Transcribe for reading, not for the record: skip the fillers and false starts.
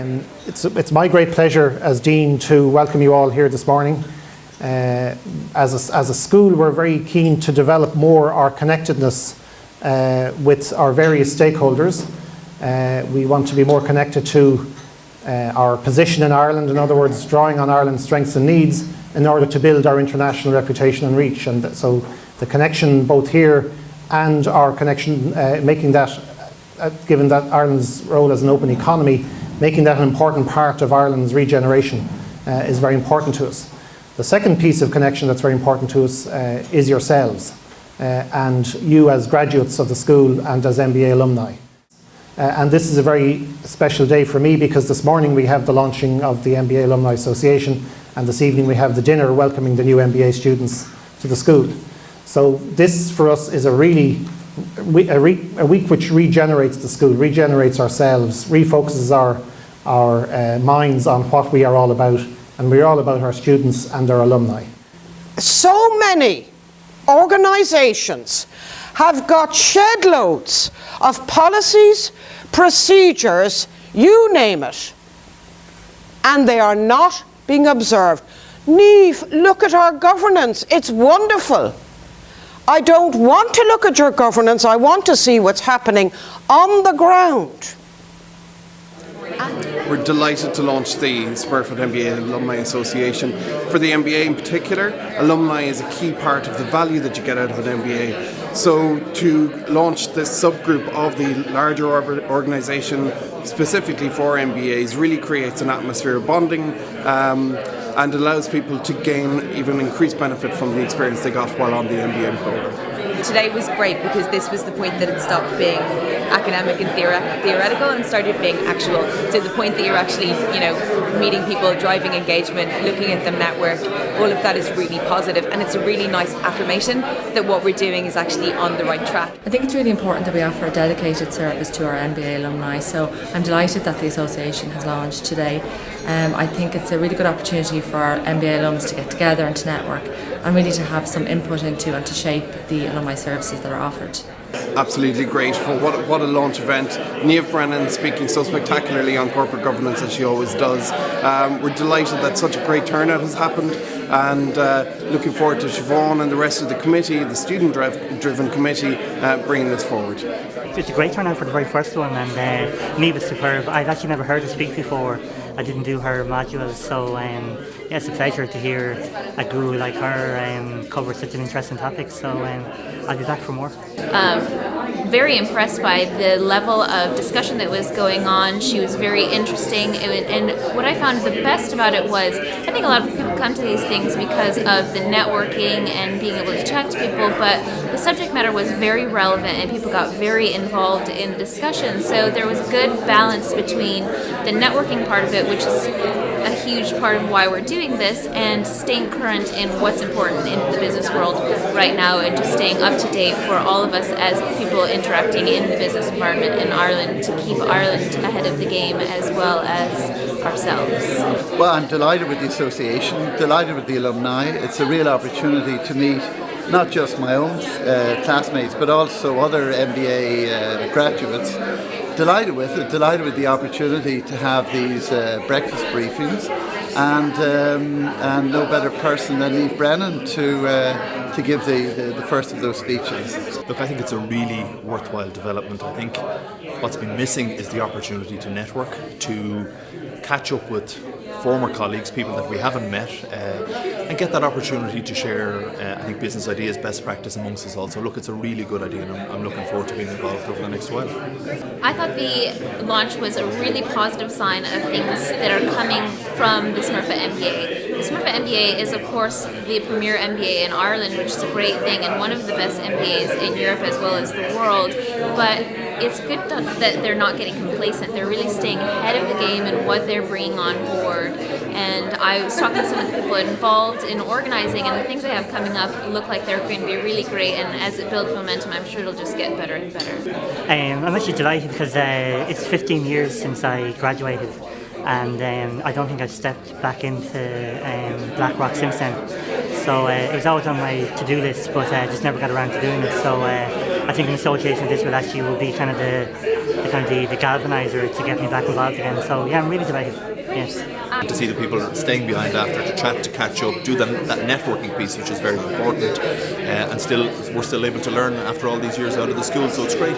It's my great pleasure as Dean to welcome you all here this morning. As a school, we're very keen to develop more our connectedness with our various stakeholders. We want to be more connected to our position in Ireland, in other words, drawing on Ireland's strengths and needs in order to build our international reputation and reach. And so the connection both here and our connection, making that, given that Ireland's role as an open economy, making that an important part of Ireland's regeneration is very important to us. The second piece of connection that's very important to us is yourselves and you as graduates of the school and as MBA alumni. And this is a very special day for me because this morning we have the launching of the MBA Alumni Association, and this evening we have the dinner welcoming the new MBA students to the school. So this for us is a week which regenerates the school, regenerates ourselves, refocuses our minds on what we are all about, and we're all about our students and our alumni. So many organisations have got shed loads of policies, procedures, you name it, and they are not being observed. Niamh, look at our governance, it's wonderful. I don't want to look at your governance, I want to see what's happening on the ground. We're delighted to launch the Smurfit MBA Alumni Association. For the MBA in particular, alumni is a key part of the value that you get out of an MBA. So to launch this subgroup of the larger organisation specifically for MBAs really creates an atmosphere of bonding and allows people to gain even increased benefit from the experience they got while on the MBA programme. Today was great because this was the point that it stopped being academic and theoretical and started being actual, to the point that you're actually, meeting people, driving engagement, looking at the network. All of that is really positive, and it's a really nice affirmation that what we're doing is actually on the right track. I think it's really important that we offer a dedicated service to our MBA alumni, so I'm delighted that the association has launched today. I think it's a really good opportunity for our MBA alums to get together and to network and really to have some input into and to shape the alumni services that are offered. Absolutely great. What a launch event. Niamh Brennan speaking so spectacularly on corporate governance as she always does. We're delighted that such a great turnout has happened, and looking forward to Siobhan and the rest of the committee, the student-driven committee, bringing this forward. It's a great turnout for the very first one, and Niamh is superb. I'd actually never heard her speak before. I didn't do her modules, so it's a pleasure to hear a guru like her cover such an interesting topic, so I'll be back for more. Very impressed by the level of discussion that was going on. She was very interesting, and what I found the best about it was, I think a lot of people come to these things because of the networking and being able to chat to people, but the subject matter was very relevant and people got very involved in the discussion, so there was a good balance between the networking part of it, which is a huge part of why we're doing this, and staying current in what's important in the business world right now, and just staying up to date for all of us as people interacting in the business environment in Ireland to keep Ireland ahead of the game as well as ourselves. Well, I'm delighted with the association, delighted with the alumni. It's a real opportunity to meet not just my own classmates but also other MBA graduates. Delighted with it, delighted with the opportunity to have these breakfast briefings, and no better person than Niamh Brennan to give the first of those speeches. Look, I think it's a really worthwhile development. I think what's been missing is the opportunity to network, to catch up with former colleagues, people that we haven't met, and get that opportunity to share, I think, business ideas, best practice amongst us all. So look, it's a really good idea, and I'm looking forward to being involved over the next while. I thought the launch was a really positive sign of things that are coming from the Smurfit MBA. The Smurfit MBA is, of course, the premier MBA in Ireland, which is a great thing, and one of the best MBAs in Europe as well as the world. But it's good that they're not getting complacent. They're really staying ahead of the game and what they're bringing on board. And I was talking to some of the people involved in organizing, and the things they have coming up look like they're going to be really great. And as it builds momentum, I'm sure it'll just get better and better. I'm actually delighted because it's 15 years since I graduated, and I don't think I've stepped back into BlackRock since then. So it was always on my to-do list, but I just never got around to doing it. So I think an association like this will be kind of the galvanizer to get me back involved again. So yeah, I'm really delighted. Yes. To see the people staying behind after to chat, to catch up, do that networking piece, which is very important, and we're still able to learn after all these years out of the school. So it's great.